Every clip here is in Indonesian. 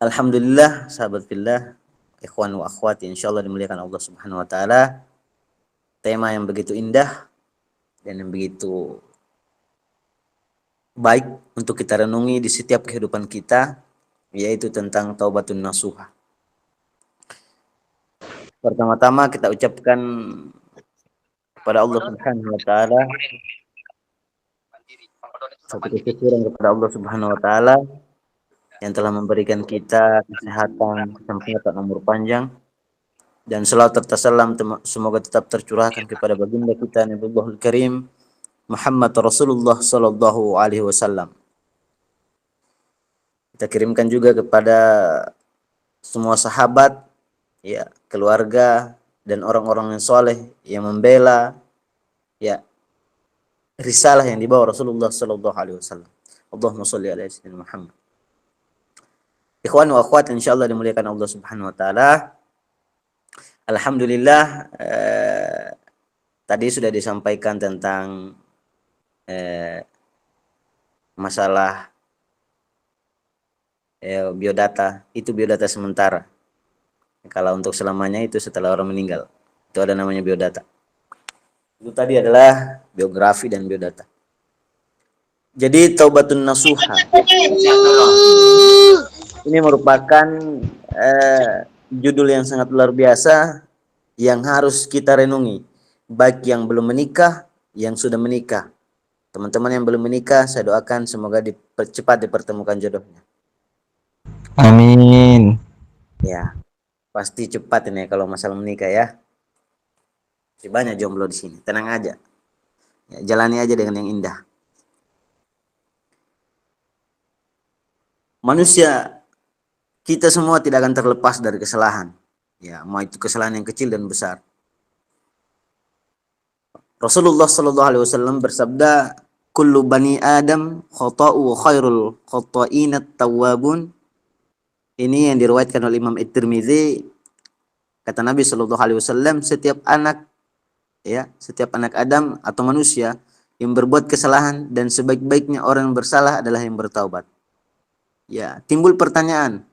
Alhamdulillah, sahabat fillah, ikhwan wa akhwat, insyaallah dimuliakan Allah Subhanahu wa taala. Tema yang begitu indah dan yang begitu baik untuk kita renungi di setiap kehidupan kita, yaitu tentang taubatun nasuha. Pertama-tama kita ucapkan kepada Allah Subhanahu wa taala satu kesyukuran kepada Allah Subhanahu wa taala yang telah memberikan kita kesehatan, kesempatan umur panjang, dan selawat serta salam semoga tetap tercurahkan kepada baginda kita Nabiullahul Karim Muhammad Rasulullah sallallahu alaihi wasallam. Kita kirimkan juga kepada semua sahabat, ya, keluarga dan orang-orang yang soleh yang membela, ya, risalah yang dibawa Rasulullah sallallahu alaihi wasallam. Allahumma shalli ala sayyidina Muhammad. Ikhwan wa akhwat, insyaallah dimuliakan Allah Subhanahu wa taala. Alhamdulillah, tadi sudah disampaikan tentang masalah biodata. Itu biodata sementara. Kalau untuk selamanya itu setelah orang meninggal. Itu ada namanya biodata. Itu tadi adalah biografi dan biodata. Jadi taubatun nasuha ini merupakan judul yang sangat luar biasa yang harus kita renungi, baik yang belum menikah, yang sudah menikah. Teman-teman yang belum menikah, saya doakan semoga cepat dipertemukan jodohnya. Amin. Ya, pasti cepat ini kalau masalah menikah ya. Masih banyak jomblo di sini, tenang aja. Ya, jalani aja dengan yang indah. Manusia, kita semua tidak akan terlepas dari kesalahan. Ya, mau itu kesalahan yang kecil dan besar. Rasulullah sallallahu alaihi wasallam bersabda, "Kullu bani Adam khata'u wa khairul khata'in at-tawwabun." Ini yang diriwayatkan oleh Imam At-Tirmizi. Kata Nabi sallallahu alaihi wasallam, setiap anak Adam atau manusia yang berbuat kesalahan dan sebaik-baiknya orang yang bersalah adalah yang bertaubat. Ya, timbul pertanyaan.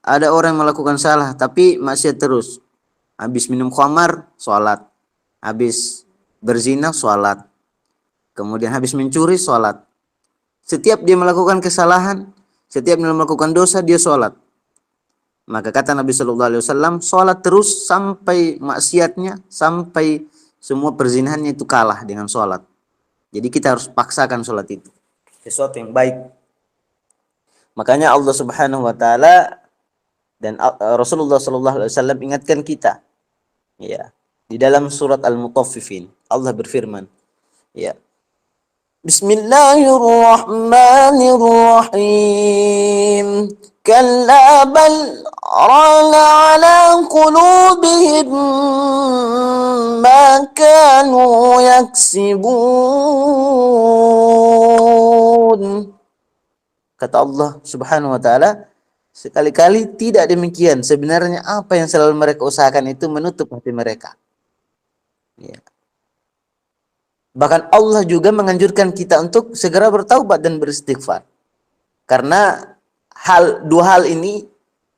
Ada orang yang melakukan salah tapi maksiat terus. Habis minum khamar, sholat. Habis berzina, sholat. Kemudian habis mencuri, sholat. Setiap dia melakukan kesalahan, setiap dia melakukan dosa, dia sholat. Maka kata Nabi Shallallahu Alaihi Wasallam, sholat terus sampai maksiatnya, sampai semua perzinahannya itu kalah dengan sholat. Jadi kita harus paksakan sholat itu. Sesuatu yang baik. Makanya Allah Subhanahu Wa Taala dan Rasulullah Shallallahu Alaihi Wasallam ingatkan kita, ya, di dalam surat Al-Mutaffifin Allah berfirman, ya, Bismillahirrahmanirrahim. Kalla bal rana ala qulubihim ma kanu yaksibun. Kata Allah Subhanahu wa taala, sekali-kali tidak demikian. Sebenarnya apa yang selalu mereka usahakan itu menutup hati mereka. Ya. Bahkan Allah juga menganjurkan kita untuk segera bertaubat dan beristighfar. Karena dua hal ini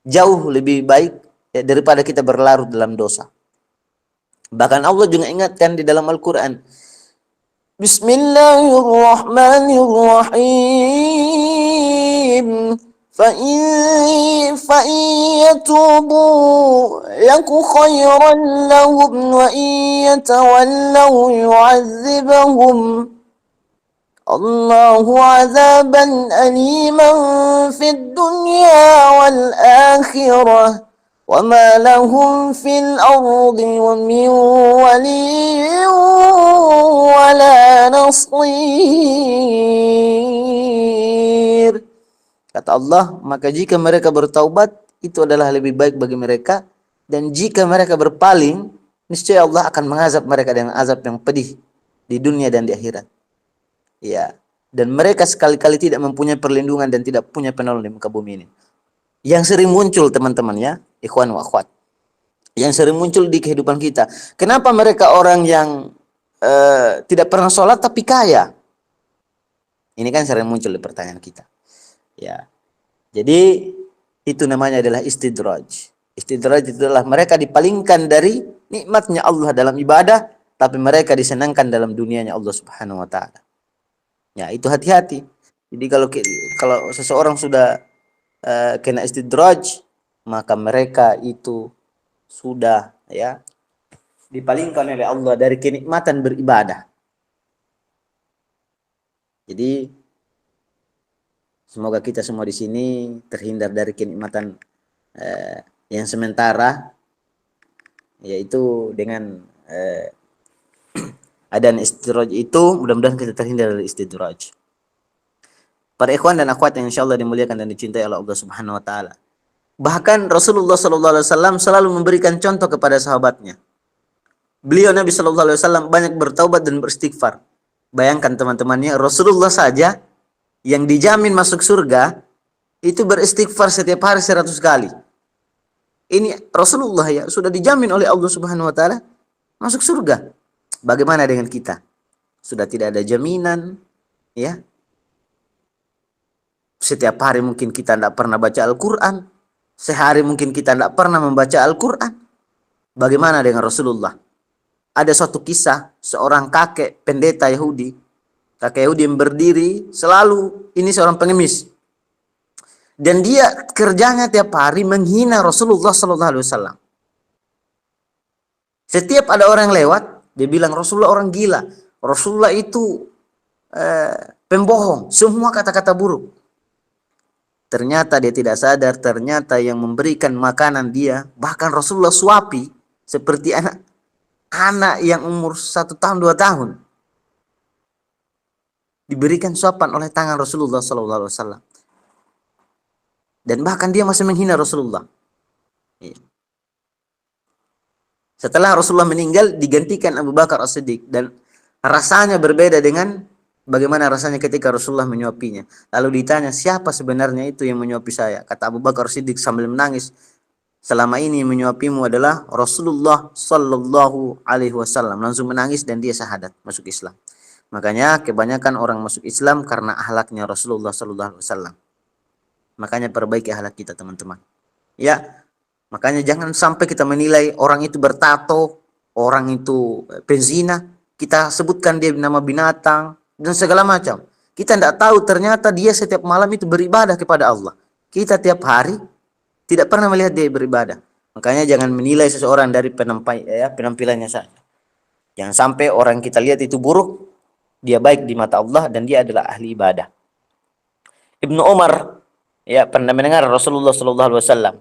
jauh lebih baik daripada kita berlarut dalam dosa. Bahkan Allah juga ingatkan di dalam Al-Quran, Bismillahirrahmanirrahim. فإن يتوبوا يك خيرا لهم وإن يتولوا يعذبهم الله عذابا أليما في الدنيا والآخرة وما لهم في الأرض ومن ولي ولا نصير. Kata Allah, maka jika mereka bertaubat, itu adalah lebih baik bagi mereka. Dan jika mereka berpaling, niscaya Allah akan mengazab mereka dengan azab yang pedih di dunia dan di akhirat. Ya, dan mereka sekali-kali tidak mempunyai perlindungan dan tidak punya penolong di muka bumi ini. Yang sering muncul teman-teman ya, ikhwan wa akhwat. Yang sering muncul di kehidupan kita. Kenapa mereka orang yang tidak pernah sholat tapi kaya? Ini kan sering muncul di pertanyaan kita. Ya, jadi Itu namanya adalah istidraj. Istidraj itu adalah mereka dipalingkan dari nikmatnya Allah dalam ibadah, tapi mereka disenangkan dalam dunianya Allah Subhanahu wa taala. Ya, itu hati-hati. Jadi kalau seseorang sudah kena istidraj, maka mereka itu sudah ya dipalingkan oleh Allah dari kenikmatan beribadah. Jadi semoga kita semua di sini terhindar dari kenikmatan yang sementara, yaitu dengan adanya istidraj itu. Mudah-mudahan kita terhindar dari istidraj. Para ikhwan dan akhwat yang insyaallah dimuliakan dan dicintai oleh Allah Subhanahu wa taala. Bahkan Rasulullah sallallahu alaihi wasallam selalu memberikan contoh kepada sahabatnya. Beliau Nabi sallallahu alaihi wasallam banyak bertaubat dan beristighfar. Bayangkan teman-temannya, Rasulullah saja yang dijamin masuk surga itu beristighfar setiap hari 100 kali. Ini Rasulullah ya, sudah dijamin oleh Allah Subhanahu wa taala masuk surga. Bagaimana dengan kita? Sudah tidak ada jaminan, ya. Setiap hari mungkin kita tidak pernah baca Al-Quran. Sehari mungkin kita tidak pernah membaca Al-Quran. Bagaimana dengan Rasulullah? Ada suatu kisah seorang kakek pendeta Yahudi. Kakek Yahudi yang berdiri selalu, ini seorang pengemis. Dan dia kerjanya tiap hari menghina Rasulullah SAW. Setiap ada orang yang lewat, dia bilang Rasulullah orang gila. Rasulullah itu pembohong. Semua kata-kata buruk. Ternyata dia tidak sadar, ternyata yang memberikan makanan dia, bahkan Rasulullah suapi seperti anak yang umur 1 tahun 2 tahun. Diberikan suapan oleh tangan Rasulullah SAW. Dan bahkan dia masih menghina Rasulullah. Setelah Rasulullah meninggal, digantikan Abu Bakar As-Siddiq. Dan rasanya berbeda dengan bagaimana rasanya ketika Rasulullah menyuapinya. Lalu ditanya, siapa sebenarnya itu yang menyuapi saya? Kata Abu Bakar As-Siddiq sambil menangis, selama ini yang menyuapimu adalah Rasulullah Sallallahu Alaihi Wasallam. Langsung menangis dan dia syahadat, masuk Islam. Makanya kebanyakan orang masuk Islam karena akhlaknya Rasulullah Sallallahu Alaihi Wasallam. Makanya perbaiki akhlak kita, teman-teman. Ya, makanya jangan sampai kita menilai orang itu bertato, orang itu penzina, kita sebutkan dia nama binatang dan segala macam. Kita tidak tahu ternyata dia setiap malam itu beribadah kepada Allah. Kita tiap hari tidak pernah melihat dia beribadah. Makanya jangan menilai seseorang dari penampilannya saja. Jangan sampai orang kita lihat itu buruk, dia baik di mata Allah dan dia adalah ahli ibadah. Ibnu Umar ya pernah mendengar Rasulullah sallallahu alaihi wasallam.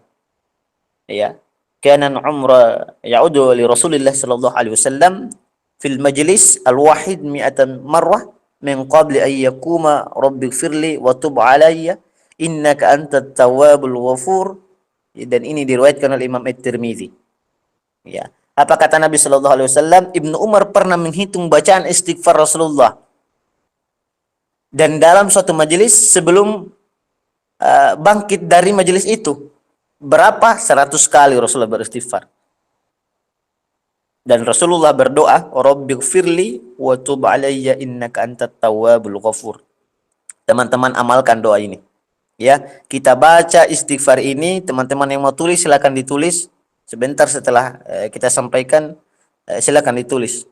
Ya, kana umra ya'udu li Rasulillah sallallahu alaihi wasallam fil majlis al-wahid 100 marrah min qabli an yakuma rabbighfirli wa tub alayya innaka antat tawwabul ghafur. Dan ini diriwayatkan oleh Imam At-Tirmizi. Ya. Apa kata Nabi sallallahu alaihi wasallam? Ibnu Umar pernah menghitung bacaan istighfar Rasulullah. Dan dalam suatu majelis sebelum bangkit dari majelis itu, berapa? 100 kali Rasulullah beristighfar. Dan Rasulullah berdoa, Rabbighfirli wa tub alayya innaka antat tawwabul ghafur. Teman-teman amalkan doa ini. Ya, kita baca istighfar ini, teman-teman yang mau tulis silakan ditulis. Sebentar setelah kita sampaikan, silakan ditulis.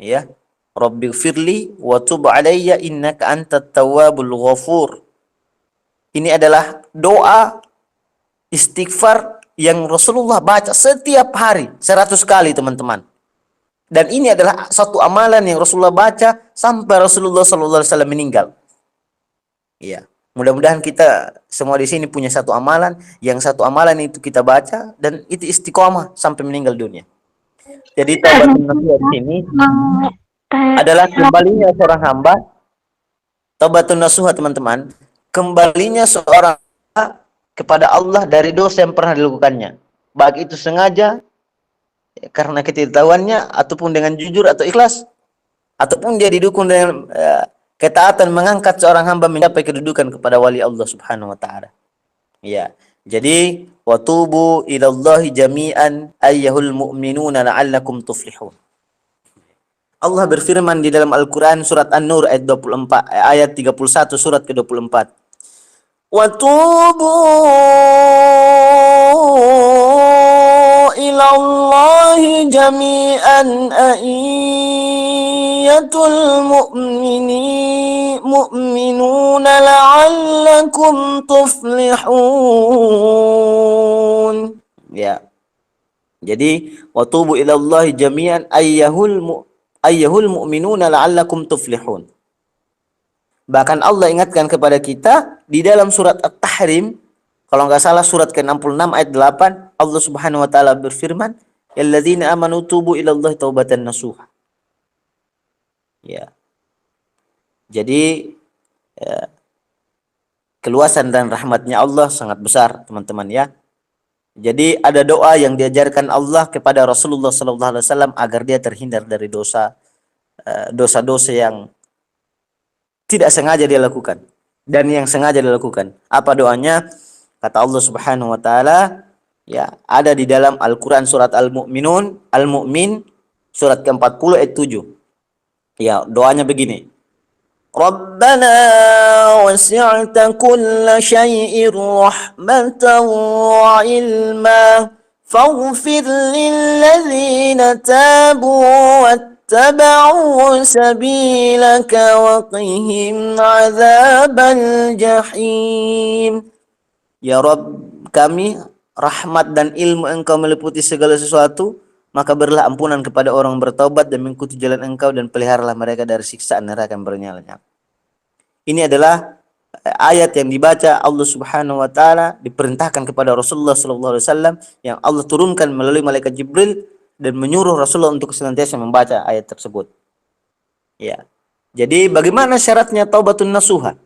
Ya, Rabbighfirli wa tub alayya innaka antat tawwabul ghafur. Ini adalah doa istighfar yang Rasulullah baca setiap hari 100 kali, teman-teman. Dan ini adalah satu amalan yang Rasulullah baca sampai Rasulullah SAW meninggal. Iya. Mudah-mudahan kita semua di sini punya satu amalan, yang satu amalan itu kita baca dan itu istiqomah sampai meninggal dunia. Jadi taubatun nasuha di sini adalah kembalinya seorang hamba. Taubatun nasuha, teman-teman, kembalinya seorang kepada Allah dari dosa yang pernah dilakukannya, baik itu sengaja karena ketidaktahuannya, ataupun dengan jujur atau ikhlas, ataupun dia didukung dengan ketaatan mengangkat seorang hamba mencapai kedudukan kepada wali Allah Subhanahu wa taala. Ya. Jadi watubu ilallahi jami'an ayyuhal mu'minuna la'allakum tuflihun. Allah berfirman di dalam Al-Qur'an surat An-Nur ayat 31 surat ke-24. Watubu جميعا أئية المؤمنون لعلكم تفلحون. Ya. Jadi watubu ilallahi jami'an ayyahul mu'minuna la'allakum tuflihun. Bahkan Allah ingatkan kepada kita di dalam surat At-Tahrim, kalau nggak salah surat ke-66 ayat 8, Allah Subhanahu wa taala berfirman, "Alladzina amanu tubu ilallahi taubatan nasuha." Ya. Jadi ya, keluasan dan rahmatnya Allah sangat besar, teman-teman ya. Jadi ada doa yang diajarkan Allah kepada Rasulullah sallallahu alaihi wasallam agar dia terhindar dari dosa-dosa yang tidak sengaja dia lakukan dan yang sengaja dilakukan. Apa doanya? Kata Allah Subhanahu wa taala, ya, ada di dalam Al-Qur'an surat Al-Mu'min surat ke-40 ayat 7. Ya, doanya begini. Rabbana wasi'ta kulla syai'in rahmatan wa ilma faghfir lilladzina tabu wattaba'u sabilaka wa qihim 'adzabal jahim. Ya Rabb, kami rahmat dan ilmu Engkau meliputi segala sesuatu, maka berilah ampunan kepada orang bertaubat dan mengikuti jalan Engkau dan peliharalah mereka dari siksaan neraka yang bernyala-nyala. Ini adalah ayat yang dibaca Allah Subhanahu wa taala diperintahkan kepada Rasulullah sallallahu alaihi wasallam yang Allah turunkan melalui malaikat Jibril dan menyuruh Rasulullah untuk senantiasa membaca ayat tersebut. Ya. Jadi bagaimana syaratnya taubatun nasuha?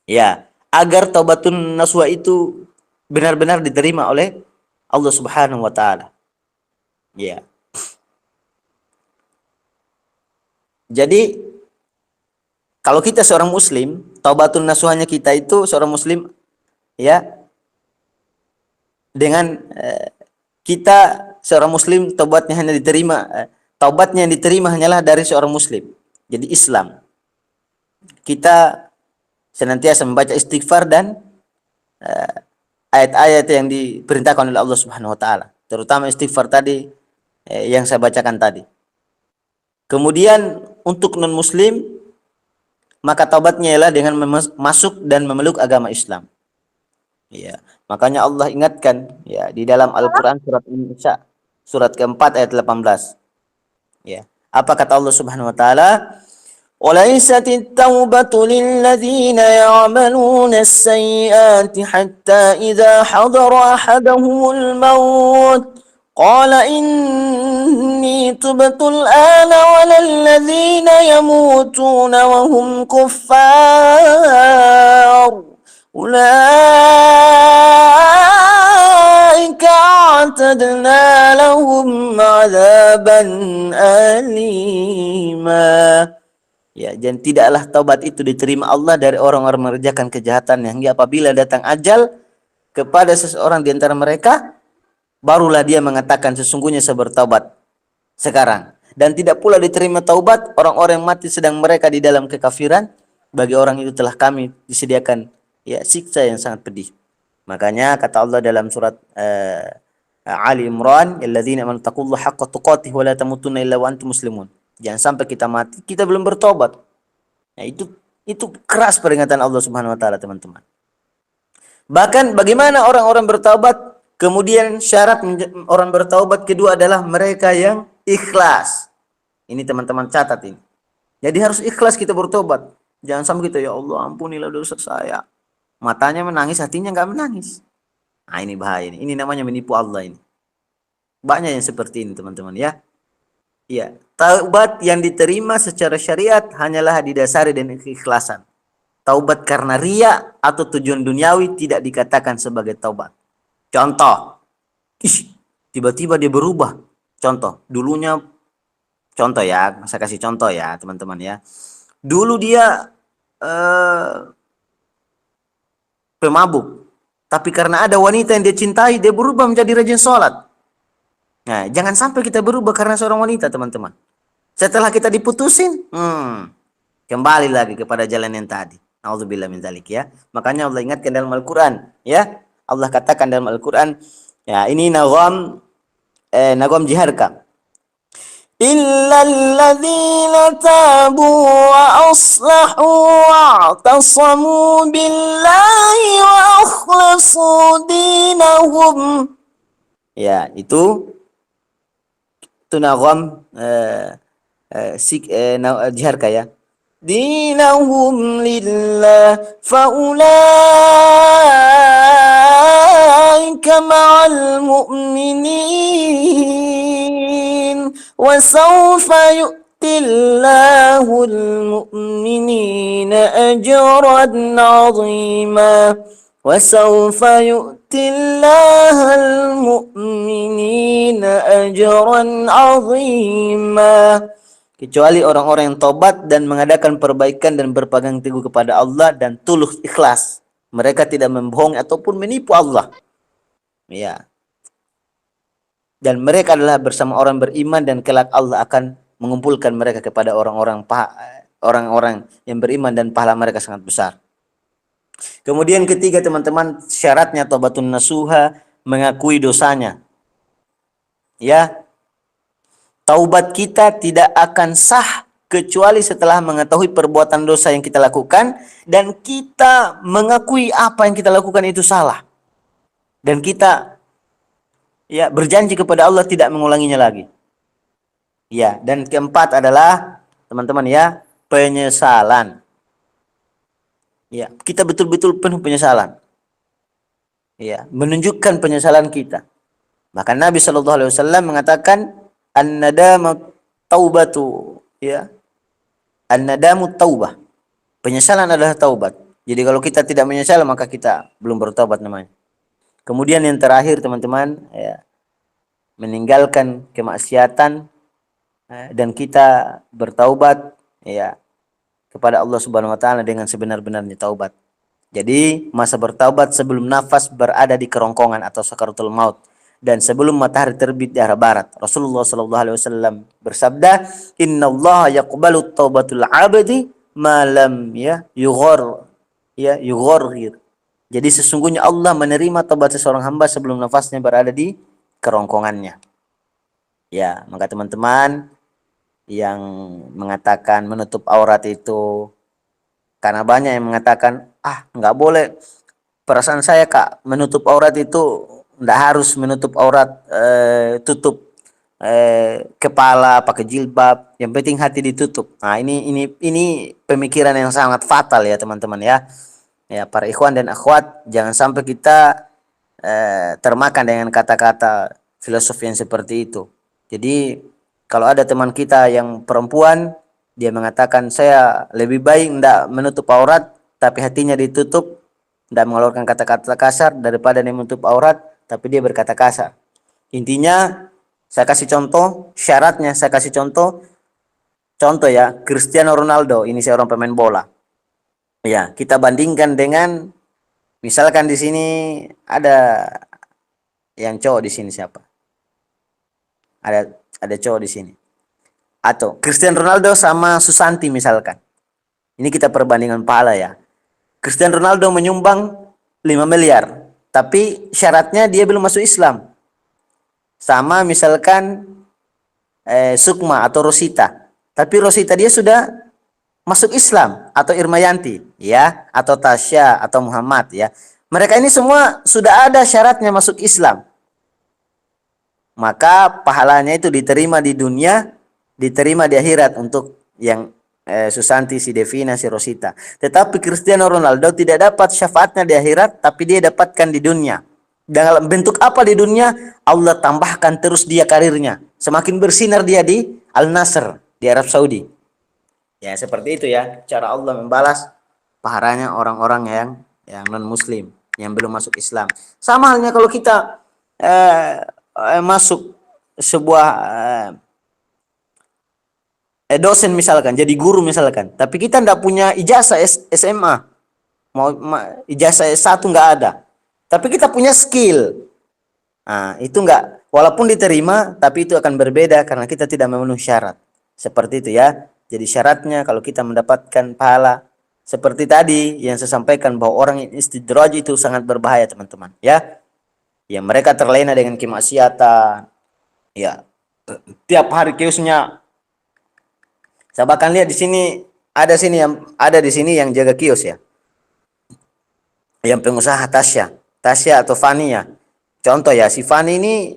Ya, agar taubatun nasuha itu benar-benar diterima oleh Allah Subhanahu wa taala. Ya. Jadi kalau kita seorang muslim, taubatun nasuhanya kita itu seorang muslim ya dengan kita seorang muslim taubatnya hanya diterima taubatnya yang diterima hanyalah dari seorang muslim. Jadi Islam. Kita senantiasa membaca istighfar dan ayat-ayat yang diperintahkan oleh Allah Subhanahu wa taala, terutama istighfar tadi yang saya bacakan tadi. Kemudian untuk non muslim maka taubatnya ialah dengan masuk dan memeluk agama Islam. Ya, makanya Allah ingatkan ya di dalam Al-Qur'an surat An-Nisa surat keempat ayat 18. Ya. Apa kata Allah Subhanahu wa taala? وَلَيْسَتِ التَّوْبَةُ لِلَّذِينَ يَعْمَلُونَ السَّيِّئَاتِ حَتَّى إِذَا حَضَرَ أَحَدَهُمُ الْمَوْتُ قَالَ إِنِّي تُبْتُ الْآنَ وَلَا الَّذِينَ يَمُوتُونَ وَهُمْ كُفَّارٌ أُولَئِكَ أَعْتَدْنَا لَهُمْ عَذَابًا أَلِيمًا. Ya, dan tidaklah taubat itu diterima Allah dari orang-orang mengerjakan kejahatan yang hingga apabila datang ajal kepada seseorang di antara mereka, barulah dia mengatakan sesungguhnya saya bertaubat sekarang. Dan tidak pula diterima taubat orang-orang yang mati sedang mereka di dalam kekafiran, bagi orang itu telah kami disediakan ya siksa yang sangat pedih. Makanya kata Allah dalam surat Ali Imran, alladzina amanu taqullaha haqqa tuqatih wa la tamutunna illa wa antum muslimun. Jangan sampai kita mati kita belum bertobat. Nah, itu keras peringatan Allah Subhanahu wa taala, teman-teman. Bahkan bagaimana orang-orang bertaubat? Kemudian syarat orang bertaubat kedua adalah mereka yang ikhlas. Ini teman-teman catat ini. Jadi harus ikhlas kita bertobat. Jangan sampai kita ya Allah ampunilah dosa saya. Matanya menangis, hatinya enggak menangis. Nah, ini bahaya ini. Ini namanya menipu Allah ini. Banyak yang seperti ini, teman-teman ya. Ya, taubat yang diterima secara syariat hanyalah didasari dengan keikhlasan. Taubat karena riya atau tujuan duniawi tidak dikatakan sebagai taubat. Contoh, tiba-tiba dia berubah. Contoh, dulunya, contoh ya, saya kasih contoh ya teman-teman ya. Dulu dia pemabuk, tapi karena ada wanita yang dia cintai, dia berubah menjadi rajin sholat. Nah, jangan sampai kita berubah karena seorang wanita, teman-teman. Setelah kita diputusin, kembali lagi kepada jalan yang tadi. Nauzubillah min dzalik ya. Makanya Allah ingatkan dalam Al-Qur'an, ya. Allah katakan dalam Al-Qur'an, ya, ini nazam Nagom jiharka. إلا الذين تابوا وأصلحوا واعتصموا بالله وأخلصوا دينهم. Ya, itu nagom jihar kaya. Dinahum lillah faulaika ma'al mu'minin wa sawfa yu'tillahul mu'minina ajran 'azima wa sawfa yu'tillahal mu'minina ajran 'azima. Kecuali orang-orang yang tobat dan mengadakan perbaikan dan berpegang teguh kepada Allah dan tulus ikhlas. Mereka tidak membohongi ataupun menipu Allah. Ya. Dan mereka adalah bersama orang beriman dan kelak Allah akan mengumpulkan mereka kepada orang-orang yang beriman dan pahala mereka sangat besar. Kemudian ketiga teman-teman, syaratnya taubatun nasuha, mengakui dosanya. Ya. Taubat kita tidak akan sah kecuali setelah mengetahui perbuatan dosa yang kita lakukan dan kita mengakui apa yang kita lakukan itu salah. Dan kita ya berjanji kepada Allah tidak mengulanginya lagi. Ya, dan keempat adalah teman-teman ya, penyesalan. Ya, kita betul-betul penuh penyesalan. Ya, menunjukkan penyesalan kita. Maka Nabi SAW mengatakan an-nadamu taubatu, ya. An-nadamu taubah. Penyesalan adalah taubat. Jadi kalau kita tidak menyesal maka kita belum bertobat namanya. Kemudian yang terakhir teman-teman, ya, meninggalkan kemaksiatan dan kita bertaubat ya kepada Allah Subhanahu wa taala dengan sebenar-benarnya taubat. Jadi masa bertaubat sebelum nafas berada di kerongkongan atau sakaratul maut dan sebelum matahari terbit di arah barat. Rasulullah sallallahu alaihi wasallam bersabda, "Innallaha yaqbalu taubatul 'abdi ma lam yughar." Jadi sesungguhnya Allah menerima taubat seseorang hamba sebelum nafasnya berada di kerongkongannya. Ya, maka teman-teman yang mengatakan menutup aurat itu, karena banyak yang mengatakan, nggak boleh, perasaan saya Kak, menutup aurat itu nggak harus menutup aurat, tutup kepala pakai jilbab, yang penting hati ditutup. Nah, ini pemikiran yang sangat fatal ya teman-teman ya. Ya, para ikhwan dan akhwat, jangan sampai kita termakan dengan kata-kata filosofi yang seperti itu. Jadi kalau ada teman kita yang perempuan, dia mengatakan saya lebih baik tidak menutup aurat tapi hatinya ditutup, tidak mengeluarkan kata-kata kasar daripada dia menutup aurat tapi dia berkata kasar. Intinya saya kasih contoh, syaratnya saya kasih contoh ya, Cristiano Ronaldo, ini seorang pemain bola. Ya, kita bandingkan dengan misalkan di sini ada yang cowok di sini siapa? Ada cowok di sini. Atau Cristiano Ronaldo sama Susanti misalkan. Ini kita perbandingan pahala ya. Cristiano Ronaldo menyumbang 5 miliar, tapi syaratnya dia belum masuk Islam. Sama misalkan Sukma atau Rosita, tapi Rosita dia sudah masuk Islam, atau Irmayanti ya, atau Tasya atau Muhammad ya. Mereka ini semua sudah ada syaratnya masuk Islam. Maka pahalanya itu diterima di dunia, diterima di akhirat untuk yang Susanti, si Devina, si Rosita. Tetapi Cristiano Ronaldo tidak dapat syafaatnya di akhirat, tapi dia dapatkan di dunia. Dalam bentuk apa di dunia? Allah tambahkan terus dia karirnya. Semakin bersinar dia di Al Nassr di Arab Saudi. Ya seperti itu ya, cara Allah membalas pahalanya orang-orang yang non muslim, yang belum masuk Islam. Sama halnya kalau kita masuk sebuah dosen misalkan, jadi guru misalkan, tapi kita tidak punya ijazah SMA, ijazah S1 nggak ada, tapi kita punya skill. Nah, itu nggak, walaupun diterima, tapi itu akan berbeda karena kita tidak memenuhi syarat. Seperti itu ya. Jadi syaratnya kalau kita mendapatkan pahala seperti tadi yang saya sampaikan, bahwa orang yang istidraj itu sangat berbahaya teman-teman ya. Yang mereka terlena dengan kemaksiatan, Ya, tiap hari kiosnya. Saya bahkan lihat di sini ada di sini yang jaga kios ya, yang pengusaha Tasya atau Fani ya. Contoh ya, si Fani ini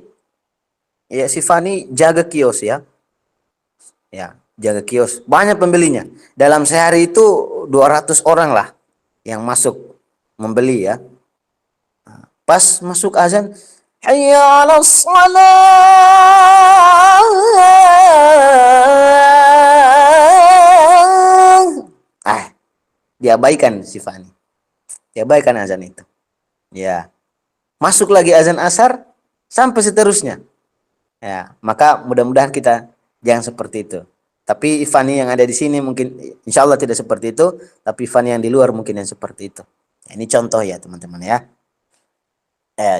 ya si Fani jaga kios ya jaga kios. Banyak pembelinya. Dalam sehari itu 200 orang lah yang masuk membeli ya. Pas masuk azan, hayya 'alas salah. Diabaikan si Fani. Diabaikan azan itu. Ya. Masuk lagi azan asar sampai seterusnya. Ya, maka mudah-mudahan kita jangan seperti itu. Tapi Fani yang ada di sini mungkin insya Allah tidak seperti itu, tapi Fani yang di luar mungkin yang seperti itu. Nah, ini contoh ya teman-teman ya.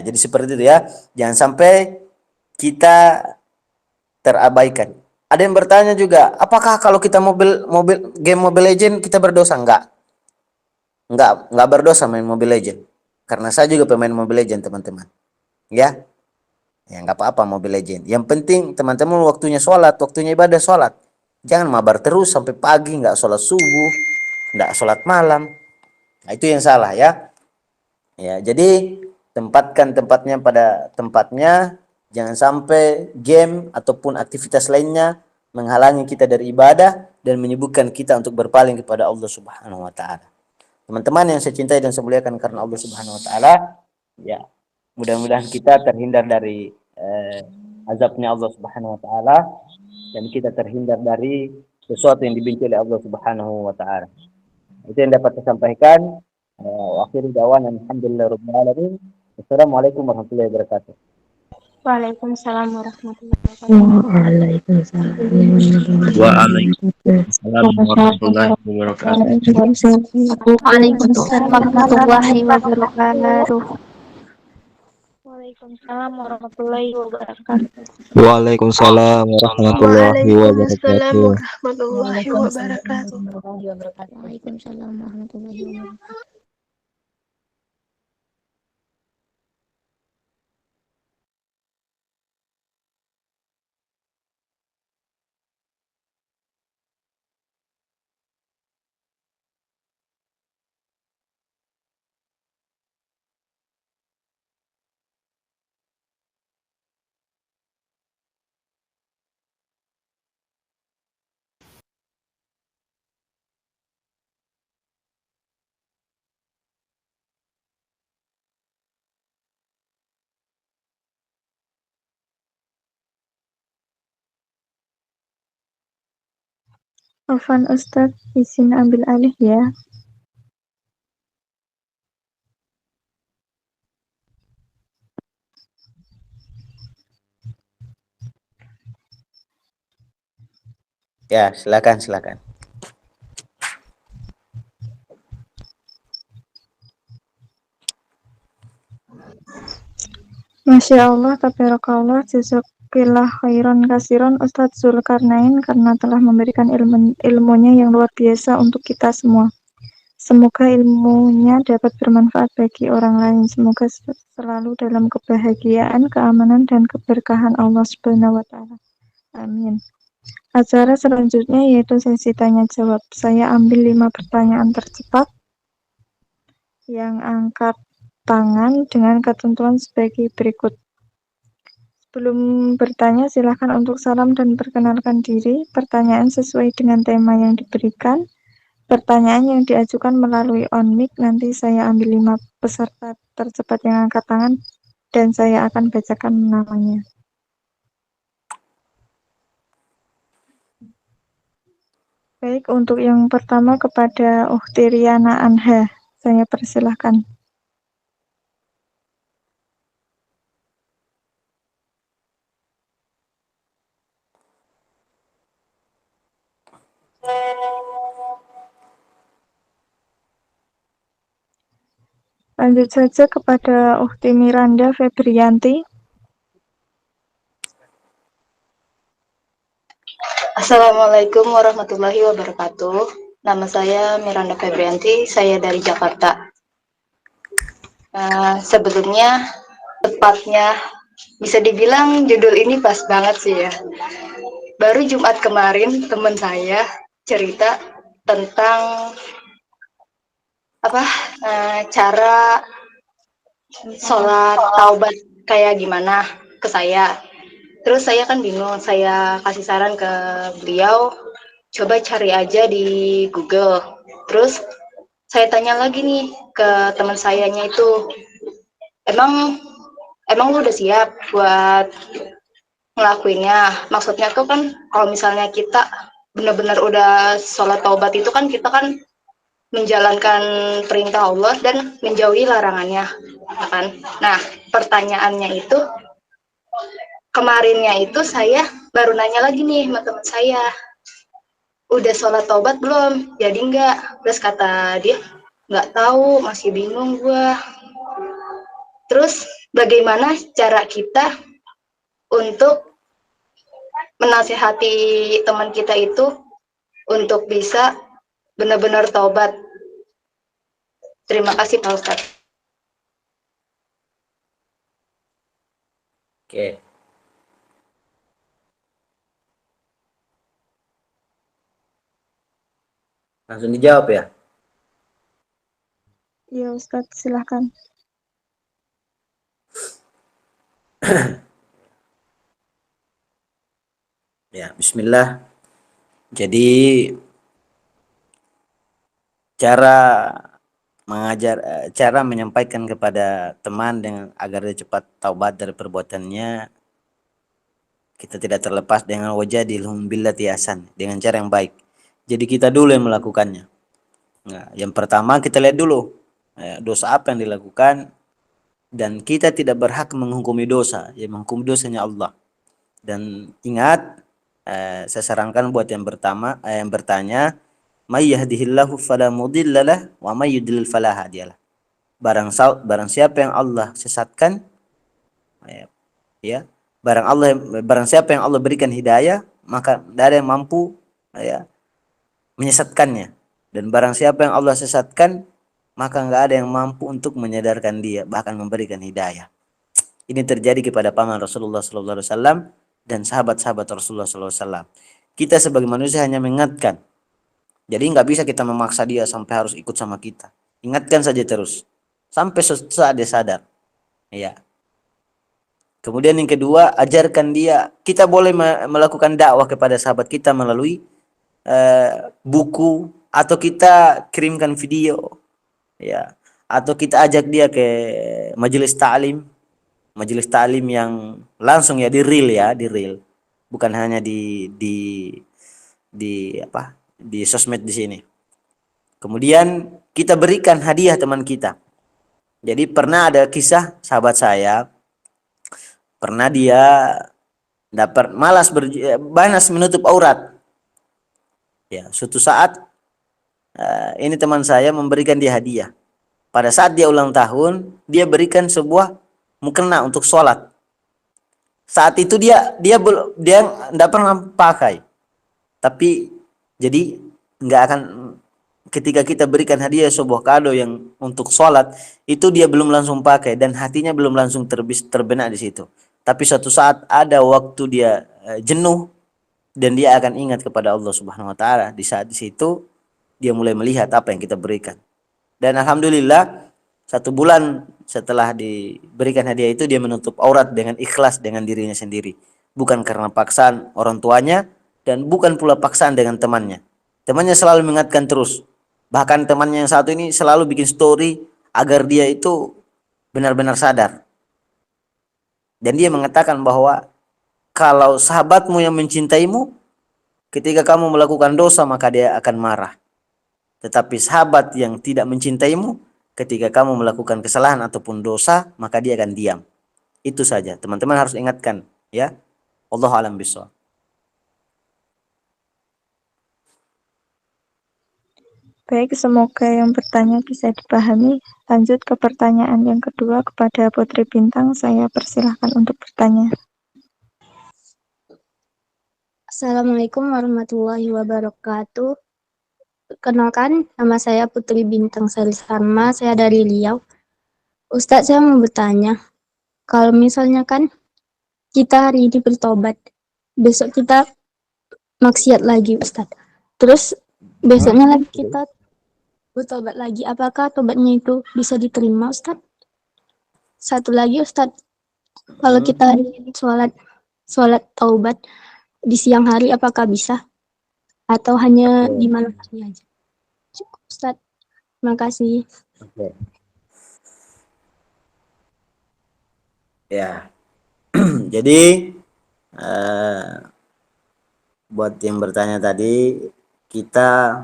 Jadi seperti itu ya. Jangan sampai kita terabaikan. Ada yang bertanya juga, apakah kalau kita game Mobile Legend kita berdosa? Enggak berdosa main Mobile Legend. Karena saya juga pemain Mobile Legend, teman-teman. Ya, ya nggak apa-apa Mobile Legend. Yang penting teman-teman waktunya sholat, waktunya ibadah sholat. Jangan mabar terus sampai pagi, nggak sholat subuh, nggak sholat malam. Nah, itu yang salah ya. Ya, jadi tempatkan tempatnya pada tempatnya. Jangan sampai game ataupun aktivitas lainnya menghalangi kita dari ibadah dan menyibukkan kita untuk berpaling kepada Allah Subhanahu wa taala. Teman-teman yang saya cintai dan saya muliakan karena Allah Subhanahu wa taala, ya, mudah-mudahan kita terhindar dari azabnya Allah Subhanahu wa taala dan kita terhindar dari sesuatu yang dibenci oleh Allah Subhanahu wa taala. Itu yang dapat saya sampaikan. Akhir dawan alhamdulillahirabbil alamin. Assalamualaikum warahmatullahi wabarakatuh. Waalaikumsalam warahmatullahi wabarakatuh. Waalaikumsalam warahmatullahi wabarakatuh. Waalaikumsalam warahmatullahi wabarakatuh. Waalaikumsalam warahmatullahi wabarakatuh. Waalaikumsalam warahmatullahi Waalaikumsalam wabarakatuh. warahmatullahi wabarakatuh. Waalaikumsalam warahmatullahi wabarakatuh. Afwan Ustadz, izin ambil alih ya. Ya, silakan. Masya Allah, tabarakallah, jazakillah khairan kasiron Ustadz Zulkarnain karena telah memberikan ilmunya yang luar biasa untuk kita semua. Semoga ilmunya dapat bermanfaat bagi orang lain. Semoga selalu dalam kebahagiaan, keamanan, dan keberkahan Allah Subhanahu wa Ta'ala. Amin. Acara selanjutnya yaitu sesi tanya jawab. Saya ambil 5 pertanyaan tercepat yang angkat tangan dengan ketentuan sebagai berikut. Sebelum bertanya, silakan untuk salam dan perkenalkan diri. Pertanyaan sesuai dengan tema yang diberikan. Pertanyaan yang diajukan melalui on-mic, nanti saya ambil 5 peserta tercepat yang angkat tangan dan saya akan bacakan namanya. Baik, untuk yang pertama kepada Ukhti Riana Anha, saya persilahkan. Lanjut saja kepada Ukhti Miranda Febrianti. Assalamualaikum warahmatullahi wabarakatuh. Nama saya Miranda Febrianti, saya dari Jakarta. Sebelumnya, tepatnya Bisa dibilang judul ini pas banget sih ya. Baru Jumat kemarin teman saya cerita tentang apa cara sholat taubat kayak gimana ke saya. Terus saya kan bingung, saya kasih saran ke beliau, coba cari aja di Google. Terus saya tanya lagi nih ke teman sayanya itu, emang emang lu udah siap buat ngelakuinnya? Maksudnya tuh kan kalau misalnya kita benar-benar udah sholat taubat itu kan kita kan menjalankan perintah Allah dan menjauhi larangannya, kan? Nah, pertanyaannya itu kemarinnya itu saya baru nanya lagi nih sama teman saya, udah sholat taubat belum? Jadi enggak. Terus kata dia, nggak tahu, masih bingung gua. Terus bagaimana cara kita untuk menasihati teman kita itu untuk bisa benar-benar taubat? Terima kasih Pak Ustadz. Oke. Langsung dijawab ya. Iya Ustadz, silahkan. Ya, bismillah. Jadi cara menyampaikan kepada teman dengan agar dia cepat taubat dari perbuatannya, kita tidak terlepas dengan wajadilhum billati ahsan, dengan cara yang baik. Jadi kita dulu yang melakukannya. Nah, yang pertama kita lihat dulu dosa apa yang dilakukan, dan kita tidak berhak menghukumi dosa, ya menghukumi dosanya Allah. Dan ingat, saya sarankan buat yang bertanya, may yahdihillahu fala mudhillalah wa may yudlil fala hadiyalah. Barang siapa yang Allah sesatkan, ya, barang siapa yang Allah berikan hidayah, maka tidak ada yang mampu ya menyesatkannya. Dan barang siapa yang Allah sesatkan, maka nggak ada yang mampu untuk menyadarkan dia, bahkan memberikan hidayah. Ini terjadi kepada paman Rasulullah SAW dan sahabat-sahabat Rasulullah SAW. Kita sebagai manusia hanya mengingatkan. Jadi nggak bisa kita memaksa dia sampai harus ikut sama kita. Ingatkan saja terus sampai saat dia sadar. Ya. Kemudian yang kedua, ajarkan dia. Kita boleh melakukan dakwah kepada sahabat kita melalui buku, atau kita kirimkan video, ya, atau kita ajak dia ke majelis ta'lim yang langsung ya, di real, bukan hanya di sosmed di sini. Kemudian kita berikan hadiah teman kita. Jadi pernah ada kisah sahabat saya, pernah dia dapat malas menutup aurat. Ya, suatu saat ini teman saya memberikan dia hadiah. Pada saat dia ulang tahun, dia berikan sebuah mukena untuk sholat. Saat itu dia tidak pernah pakai. Tapi jadi nggak akan, ketika kita berikan hadiah sebuah kado yang untuk sholat, itu dia belum langsung pakai dan hatinya belum langsung terbenak di situ. Tapi suatu saat ada waktu dia jenuh dan dia akan ingat kepada Allah Subhanahu wa taala. Di saat di situ dia mulai melihat apa yang kita berikan. Dan alhamdulillah 1 bulan setelah diberikan hadiah itu, dia menutup aurat dengan ikhlas dengan dirinya sendiri. Bukan karena paksaan orang tuanya dan bukan pula paksaan dengan temannya. Temannya selalu mengingatkan terus. Bahkan temannya yang satu ini selalu bikin story agar dia itu benar-benar sadar. Dan dia mengatakan bahwa kalau sahabatmu yang mencintaimu, ketika kamu melakukan dosa maka dia akan marah. Tetapi sahabat yang tidak mencintaimu, ketika kamu melakukan kesalahan ataupun dosa, maka dia akan diam. Itu saja, teman-teman harus ingatkan, ya. Wallahu a'lam bishawab. Baik, semoga yang bertanya bisa dipahami. Lanjut ke pertanyaan yang kedua kepada Putri Bintang. Saya persilahkan untuk bertanya. Assalamualaikum warahmatullahi wabarakatuh. Kenalkan, nama saya Putri Bintang Sari-Sarma, saya dari Riau. Ustadz, saya mau bertanya, kalau misalnya kan kita hari ini bertobat, besok kita maksiat lagi Ustadz. Terus besoknya lagi kita bertobat lagi. Apakah tobatnya itu bisa diterima Ustadz? Satu lagi Ustadz, kalau kita sholat taubat di siang hari apakah bisa? Atau hanya di malam hari aja? Cukup Ustadz. Terima kasih. Oke. Ya. Jadi buat yang bertanya tadi, kita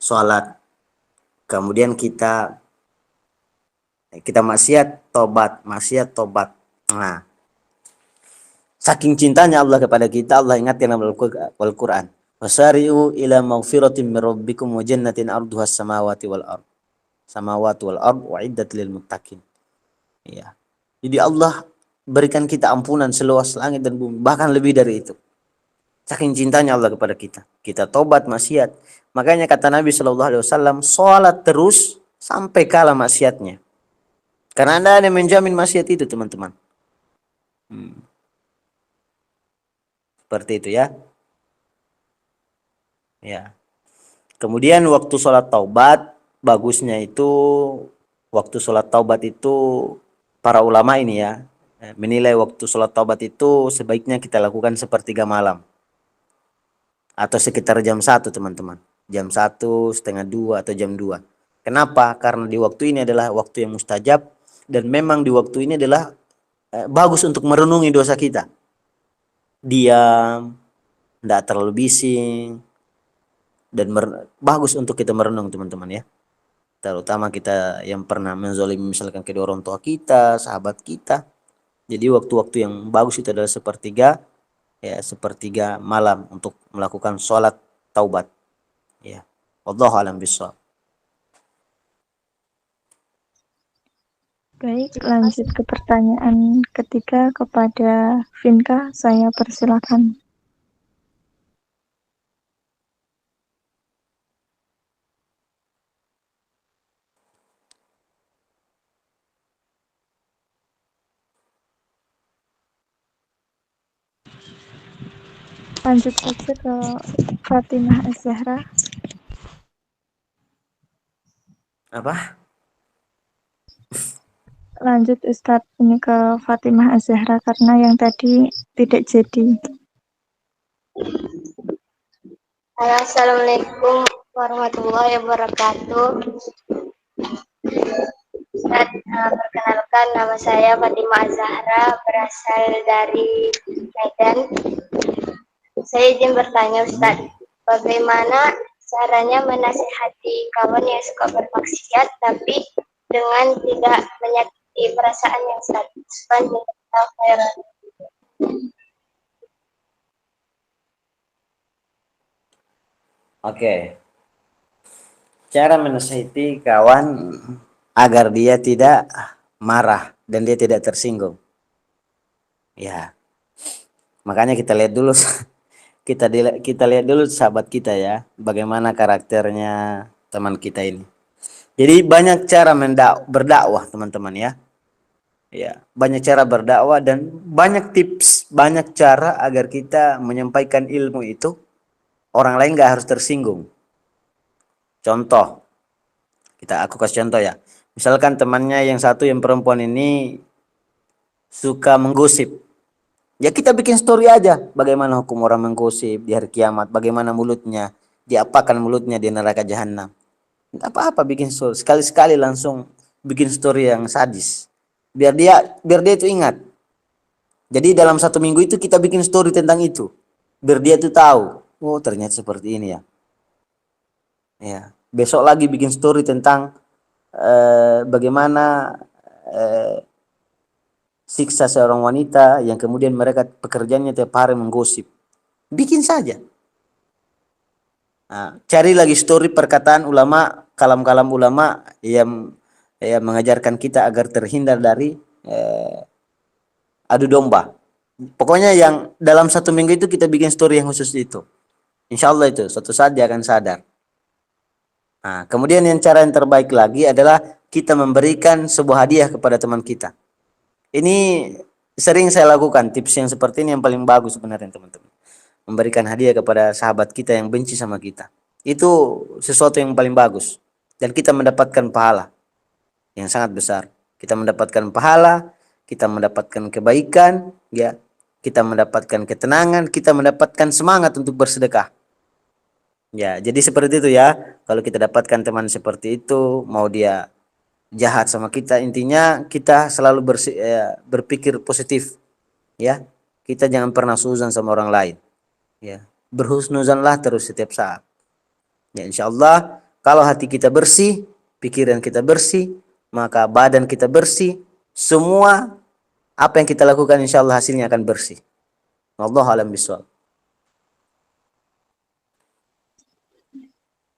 sholat, kemudian kita maksiat tobat. Nah, saking cintanya Allah kepada kita, Allah ingatkan dalam Al-Quran, wasari'u ila maghfiratin min rabbikum wa jannatin arduha samawati wal ard uiddat lil muttaqin. Ya. Jadi Allah berikan kita ampunan seluas langit dan bumi, bahkan lebih dari itu. Saking cintanya Allah kepada kita. Kita tobat maksiat. Makanya kata Nabi SAW, sholat terus sampai kalah maksiatnya. Karena Anda ada yang menjamin maksiat itu, teman-teman. Seperti itu ya. Ya. Kemudian waktu sholat taubat, bagusnya itu waktu sholat taubat itu para ulama ini ya menilai waktu sholat taubat itu sebaiknya kita lakukan sepertiga malam atau sekitar jam 1, teman-teman. Jam 1, setengah 2 atau jam 2. Kenapa? Karena di waktu ini adalah waktu yang mustajab dan memang di waktu ini adalah bagus untuk merenungi dosa kita. Diam, tidak terlalu bising, dan bagus untuk kita merenung, teman-teman ya. Terutama kita yang pernah menzalimi misalkan kedua orang tua kita, sahabat kita. Jadi waktu-waktu yang bagus itu adalah sepertiga malam untuk melakukan sholat taubat. Ya, wallahu a'lam bishawab. Baik, lanjut ke pertanyaan ketiga kepada Vinka, saya persilakan. Lanjut saja ke Fatimah Az-Zahra. Apa? Lanjut Ustadz ini ke Fatimah Az-Zahra karena yang tadi tidak jadi. Assalamualaikum warahmatullahi wabarakatuh. Ustaz, perkenalkan nama saya Fatimah Az-Zahra, berasal dari Medan. Saya izin bertanya Ustaz, bagaimana caranya menasihati kawan yang suka bermaksiat tapi dengan tidak menyakiti perasaan yang Ustaz? Oke. Cara menasihati kawan agar dia tidak marah dan dia tidak tersinggung. Ya. Makanya kita lihat dulu kita lihat dulu sahabat kita ya, bagaimana karakternya teman kita ini. Jadi banyak cara berdakwah, teman-teman ya. Ya, banyak cara berdakwah dan banyak tips, banyak cara agar kita menyampaikan ilmu itu orang lain gak harus tersinggung. Contoh, aku kasih contoh ya. Misalkan temannya yang satu yang perempuan ini suka menggosip. Ya kita bikin story aja. Bagaimana hukum orang menggosip di hari kiamat. Bagaimana mulutnya. Diapakan mulutnya di neraka jahanam. Tidak apa-apa bikin story. Sekali-sekali langsung bikin story yang sadis. Biar dia itu ingat. Jadi dalam 1 minggu itu kita bikin story tentang itu. Biar dia itu tahu. Oh ternyata seperti ini ya. Ya. Besok lagi bikin story tentang bagaimana siksa seorang wanita yang kemudian mereka pekerjaannya tiap hari menggosip. Bikin saja. Nah, cari lagi story perkataan ulama, kalam-kalam ulama yang mengajarkan kita agar terhindar dari adu domba. Pokoknya yang dalam 1 minggu itu kita bikin story yang khusus itu. Insya Allah itu suatu saat dia akan sadar. Nah, kemudian cara yang terbaik lagi adalah kita memberikan sebuah hadiah kepada teman kita. Ini sering saya lakukan, tips yang seperti ini yang paling bagus sebenarnya teman-teman. Memberikan hadiah kepada sahabat kita yang benci sama kita. Itu sesuatu yang paling bagus. Dan kita mendapatkan pahala yang sangat besar. Kita mendapatkan pahala, kita mendapatkan kebaikan, ya. Kita mendapatkan ketenangan, kita mendapatkan semangat untuk bersedekah. Ya, jadi seperti itu ya. Kalau kita dapatkan teman seperti itu, mau dia jahat sama kita, intinya kita selalu berpikir positif, ya. Kita jangan pernah suuzon sama orang lain, ya. Berhusnuzonlah terus setiap saat. Ya, insya Allah kalau hati kita bersih, pikiran kita bersih, maka badan kita bersih, semua apa yang kita lakukan insya Allah hasilnya akan bersih. Wallahu a'lam bishawab.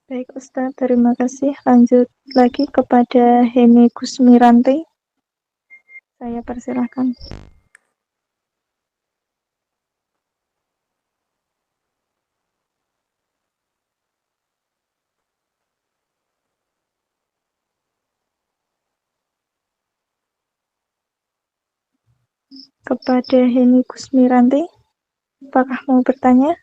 Baik Ustadz, terima kasih. Lanjut lagi kepada Hemi Kusmiranti. Saya persilahkan. Kepada Hemi Kusmiranti, apakah mau bertanya?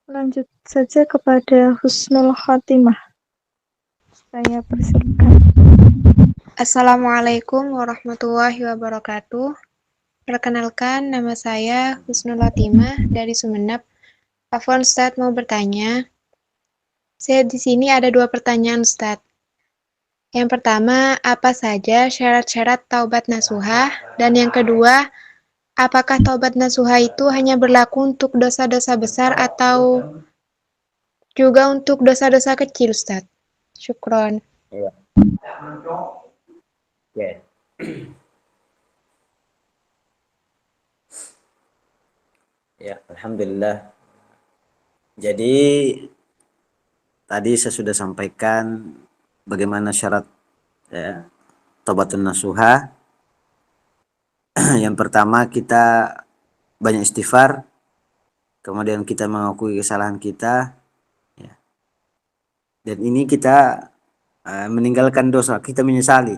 Lanjut saja kepada Husnul Khotimah. Saya persilakan. Assalamualaikum warahmatullahi wabarakatuh. Perkenalkan, nama saya Husnul Khotimah dari Sumeneb. Afwan Ustadz mau bertanya. Saya di sini ada 2 pertanyaan Ustadz. Yang pertama, apa saja syarat-syarat taubat nasuha? Dan yang kedua, apakah taubat nasuha itu hanya berlaku untuk dosa-dosa besar atau juga untuk dosa-dosa kecil Ustadz? Syukron. Ya. Okay. Ya, alhamdulillah. Jadi tadi saya sudah sampaikan bagaimana syarat ya, taubatun nasuha. Yang pertama kita banyak istighfar, kemudian kita mengakui kesalahan kita, ya. Dan ini kita meninggalkan dosa, kita menyesali,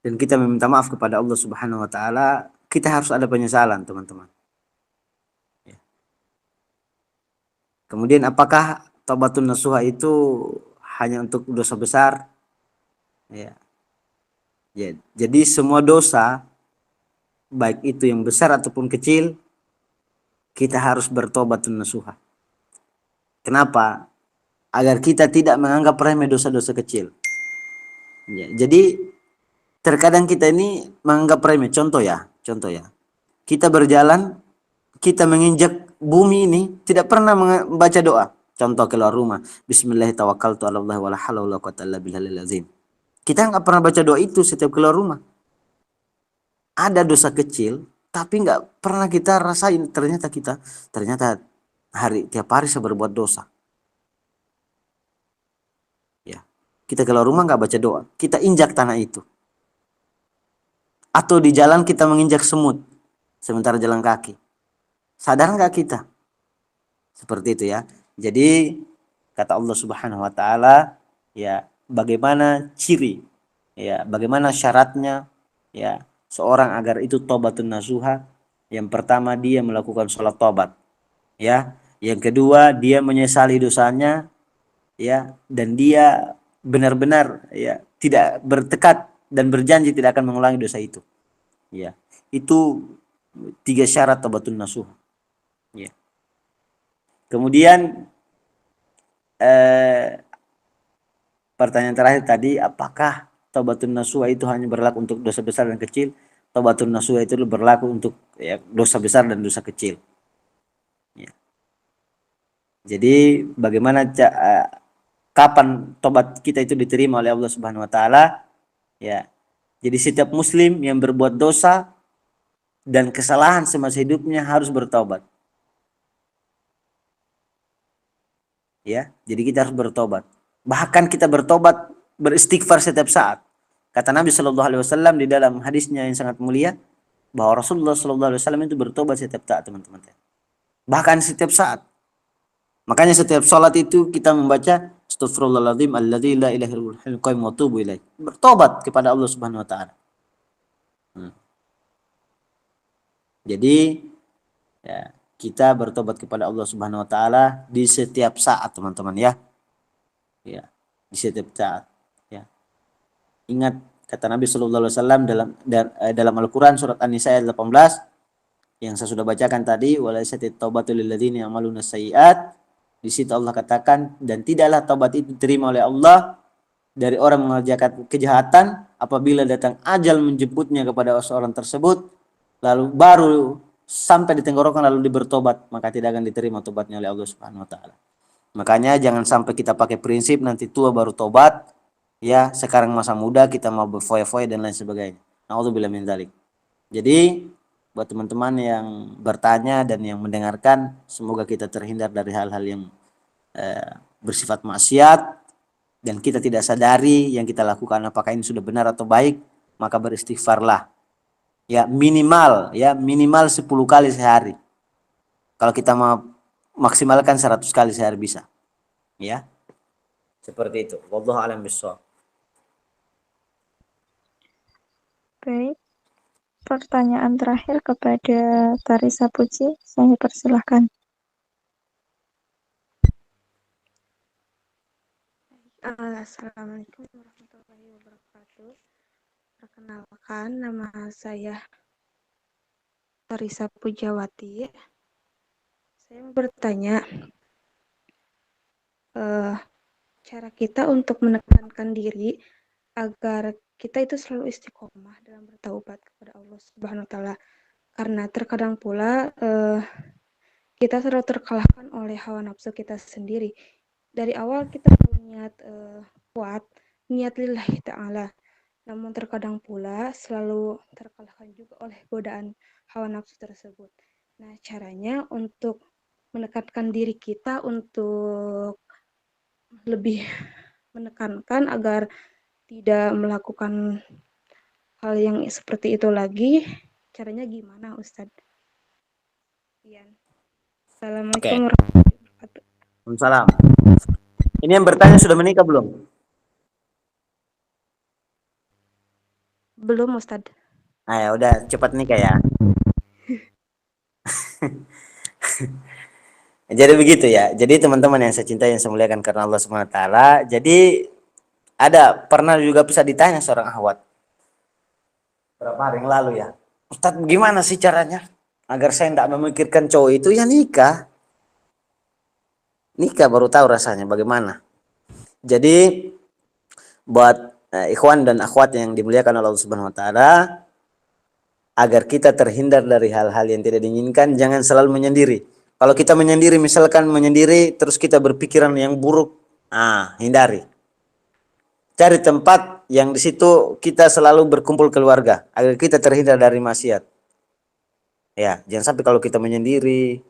dan kita meminta maaf kepada Allah Subhanahu Wa Taala. Kita harus ada penyesalan, teman-teman. Ya. Kemudian apakah taubatun nasuha itu hanya untuk dosa besar? Ya. Ya, jadi semua dosa, baik itu yang besar ataupun kecil, kita harus bertobatun nasuha. Kenapa? Agar kita tidak menganggap remeh dosa-dosa kecil. Ya, jadi terkadang kita ini menganggap remeh. Contoh ya. Kita berjalan, kita menginjak bumi ini, tidak pernah membaca doa. Contoh keluar rumah, Bismillahirrahmanirrahim, wala haula wala quwwata illa billahil azim. Kita nggak pernah baca doa itu setiap keluar rumah. Ada dosa kecil, tapi nggak pernah kita rasain. Ternyata tiap hari saya berbuat dosa. Ya, kita keluar rumah nggak baca doa, kita injak tanah itu. Atau di jalan kita menginjak semut, sementara jalan kaki. Sadar nggak kita? Seperti itu ya. Jadi kata Allah Subhanahu Wa Taala, ya. Bagaimana ciri, ya, bagaimana syaratnya, ya, seorang agar itu taubatun nasuha? Yang pertama dia melakukan sholat taubat, ya. Yang kedua dia menyesali dosanya, ya, dan dia benar-benar ya tidak bertekad dan berjanji tidak akan mengulangi dosa itu, ya. Itu 3 syarat taubatun nasuha, ya. Kemudian pertanyaan terakhir tadi, apakah taubatun nasuha itu hanya berlaku untuk dosa besar dan kecil? Taubatun nasuha itu berlaku untuk ya, dosa besar dan dosa kecil. Ya. Jadi bagaimana kapan tobat kita itu diterima oleh Allah Subhanahu Wa Taala? Ya. Jadi setiap muslim yang berbuat dosa dan kesalahan semasa hidupnya harus bertobat. Ya, jadi kita harus bertobat. Bahkan kita bertobat, beristighfar setiap saat. Kata Nabi Shallallahu Alaihi Wasallam di dalam hadisnya yang sangat mulia, bahwa Rasulullah Shallallahu Alaihi Wasallam itu bertobat setiap saat, teman-teman. Bahkan setiap saat. Makanya setiap sholat itu kita membaca Astaghfirullahaladzim alladzi la ilaha illal hayyul qayyum wa atubu ilaih. Bertobat kepada Allah Subhanahu wa taala. Jadi ya, kita bertobat kepada Allah Subhanahu wa taala di setiap saat, teman-teman ya. Ya, di setiap saat ya. Ingat kata Nabi sallallahu alaihi wasallam dalam Al-Qur'an surat An-Nisa ayat 18 yang saya sudah bacakan tadi, walaisatit taubatu lil ladzina ya'maluna sayyi'at. Di situ Allah katakan, dan tidaklah taubat itu diterima oleh Allah dari orang mengerjakan kejahatan apabila datang ajal menjemputnya kepada seorang tersebut, lalu baru sampai di tenggorokan lalu dia bertobat, maka tidak akan diterima tobatnya oleh Allah Subhanahu wa taala. Makanya jangan sampai kita pakai prinsip nanti tua baru tobat, ya sekarang masa muda kita mau berfoya-foya dan lain sebagainya. Nauzubillah min dzalik. Jadi buat teman-teman yang bertanya dan yang mendengarkan, semoga kita terhindar dari hal-hal yang bersifat maksiat dan kita tidak sadari yang kita lakukan apakah ini sudah benar atau baik, maka beristighfarlah. Ya minimal 10 kali sehari. Kalau kita mau maksimalkan 100 kali sehari bisa. Ya. Seperti itu. Wallahu a'lam bishawab. Baik. Pertanyaan terakhir kepada Tarisa Puji, saya persilahkan. Assalamualaikum warahmatullahi wabarakatuh. Perkenalkan, nama saya Tarisa Pujawati. Saya mau bertanya, cara kita untuk menekankan diri agar kita itu selalu istiqomah dalam bertaubat kepada Allah Subhanahu wa taala. Karena terkadang pula kita selalu terkalahkan oleh hawa nafsu kita sendiri. Dari awal kita niat kuat, niat lillahi ta'ala. Namun terkadang pula selalu terkalahkan juga oleh godaan hawa nafsu tersebut. Nah, caranya untuk menekankan diri kita untuk lebih menekankan agar tidak melakukan hal yang seperti itu lagi, caranya gimana, Ustadz? Ian. Assalamualaikum warahmatullahi wabarakatuh. Waalaikumsalam. Ini yang bertanya sudah menikah belum? Belum, Ustadz. Nah, ya udah cepat nikah ya. Jadi begitu ya. Jadi teman-teman yang saya cintai, yang saya muliakan karena Allah Subhanahu wa taala. Jadi pernah juga bisa ditanya seorang akhwat berapa hari yang lalu ya. Ustadz, gimana sih caranya agar saya tidak memikirkan cowok itu? Ya nikah. Nikah baru tahu rasanya bagaimana. Jadi buat ikhwan dan akhwat yang dimuliakan oleh Allah Subhanahu wa taala, agar kita terhindar dari hal-hal yang tidak diinginkan, jangan selalu menyendiri. Kalau kita menyendiri, misalkan menyendiri terus kita berpikiran yang buruk, hindari. Cari tempat yang di situ kita selalu berkumpul keluarga agar kita terhindar dari maksiat. Ya, jangan sampai kalau kita menyendiri,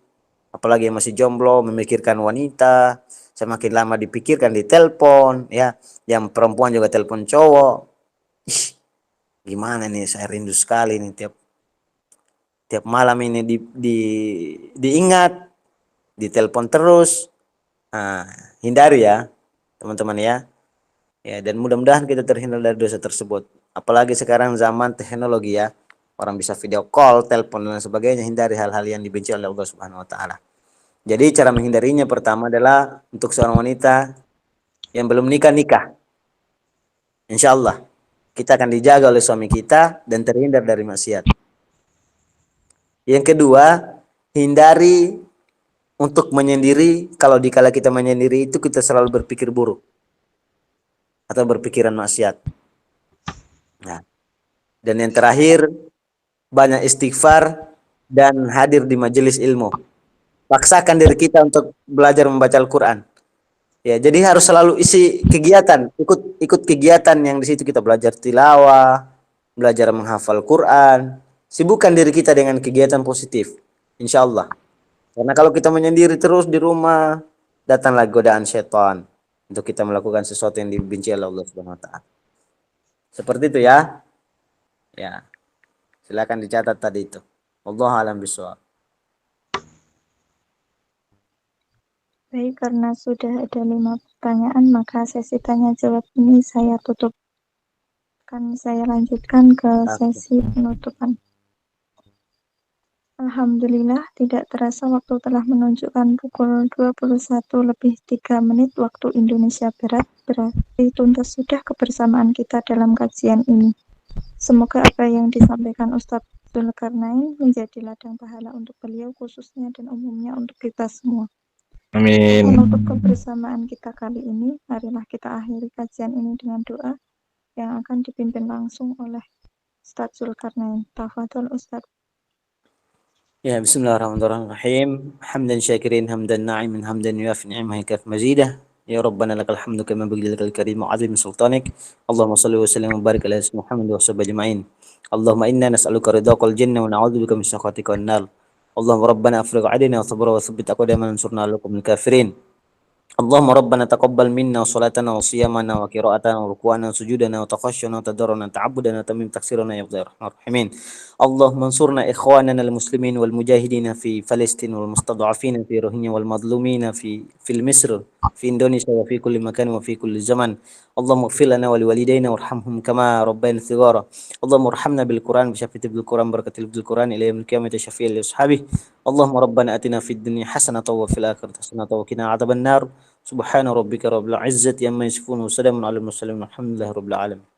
apalagi yang masih jomblo, memikirkan wanita, semakin lama dipikirkan di telepon, ya, yang perempuan juga telepon cowok. Gimana nih, saya rindu sekali nih tiap malam ini diingat, ditelepon terus. Hindari ya teman-teman ya. Ya, dan mudah-mudahan kita terhindar dari dosa tersebut. Apalagi sekarang zaman teknologi ya. Orang bisa video call, telepon dan sebagainya. Hindari hal-hal yang dibenci oleh Allah Subhanahu wa taala. Jadi cara menghindarinya pertama adalah untuk seorang wanita yang belum nikah. Insya Allah kita akan dijaga oleh suami kita dan terhindar dari maksiat. Yang kedua, hindari untuk menyendiri. Kalau dikala kita menyendiri itu kita selalu berpikir buruk atau berpikiran maksiat. Nah, dan yang terakhir, banyak istighfar dan hadir di majelis ilmu. Paksakan diri kita untuk belajar membaca Al-Quran. Ya, jadi harus selalu isi kegiatan, ikut kegiatan yang di situ kita belajar tilawah, belajar menghafal Quran. Sibukkan diri kita dengan kegiatan positif, insya Allah. Karena kalau kita menyendiri terus di rumah, datanglah godaan syaitan untuk kita melakukan sesuatu yang dibenci oleh Allah Subhanahu wa taala. Seperti itu ya. Ya. Silakan dicatat tadi itu. Wallahu a'lam bishawab. Baik, karena sudah ada 5 pertanyaan, maka sesi tanya jawab ini saya tutup. Saya lanjutkan ke sesi penutupan. Alhamdulillah, tidak terasa waktu telah menunjukkan pukul 21:03 waktu Indonesia Barat, berarti tuntas sudah kebersamaan kita dalam kajian ini. Semoga apa yang disampaikan Ustadz Zulkarnain menjadi ladang pahala untuk beliau khususnya dan umumnya untuk kita semua. Amin. Menutup kebersamaan kita kali ini, marilah kita akhiri kajian ini dengan doa yang akan dipimpin langsung oleh Ustadz Zulkarnain. Tafadhol Ustadz. Ya, bismillahirrahmanirrahim. Hamdan syakirin, hamdan na'imin, hamdan yuafi ni'mahi kaf mazidah. Ya Rabbana lakal hamdu kama baghi lakal karim wa azim sultanik. Allahumma salli wa sallim wa barik ala sayyidina Muhammad wa sahbihi ajma'in. Allahumma inna nas'aluka ridhaqal jannah wa na'udzubika min sakhatika wan nar. Allahumma rabbana afrigh 'alaina sabra wa thabbit aqdamana wansurna 'alal qawmil kafirin. اللهم ربنا تقبل منا صلاتنا وصيامنا وقراءتنا وركوعنا وسجودنا وتخشعنا وتضرعنا تعبدنا وتمم تقصيرنا يا رب الراحمين. اللهم انصرنا اخواننا المسلمين والمجاهدين في فلسطين والمستضعفين في روهينيا والمظلومين في مصر في اندونيسيا وفي كل مكان وفي كل زمن. اللهم اغفر لنا ولوالدينا وارحمهم كما ربينا صغارا. اللهم ارحمنا بالقران بشفاعة بالقران بركة بالقران الى يوم القيامة شفيعا لاصحابه. اللهم ربنا اتنا في الدنيا حسنة وفي الاخرة حسنة وقنا عذاب النار. سبحان ربك رب العزة عما يصفون وسلام على المرسلين والحمد لله رب العالمين.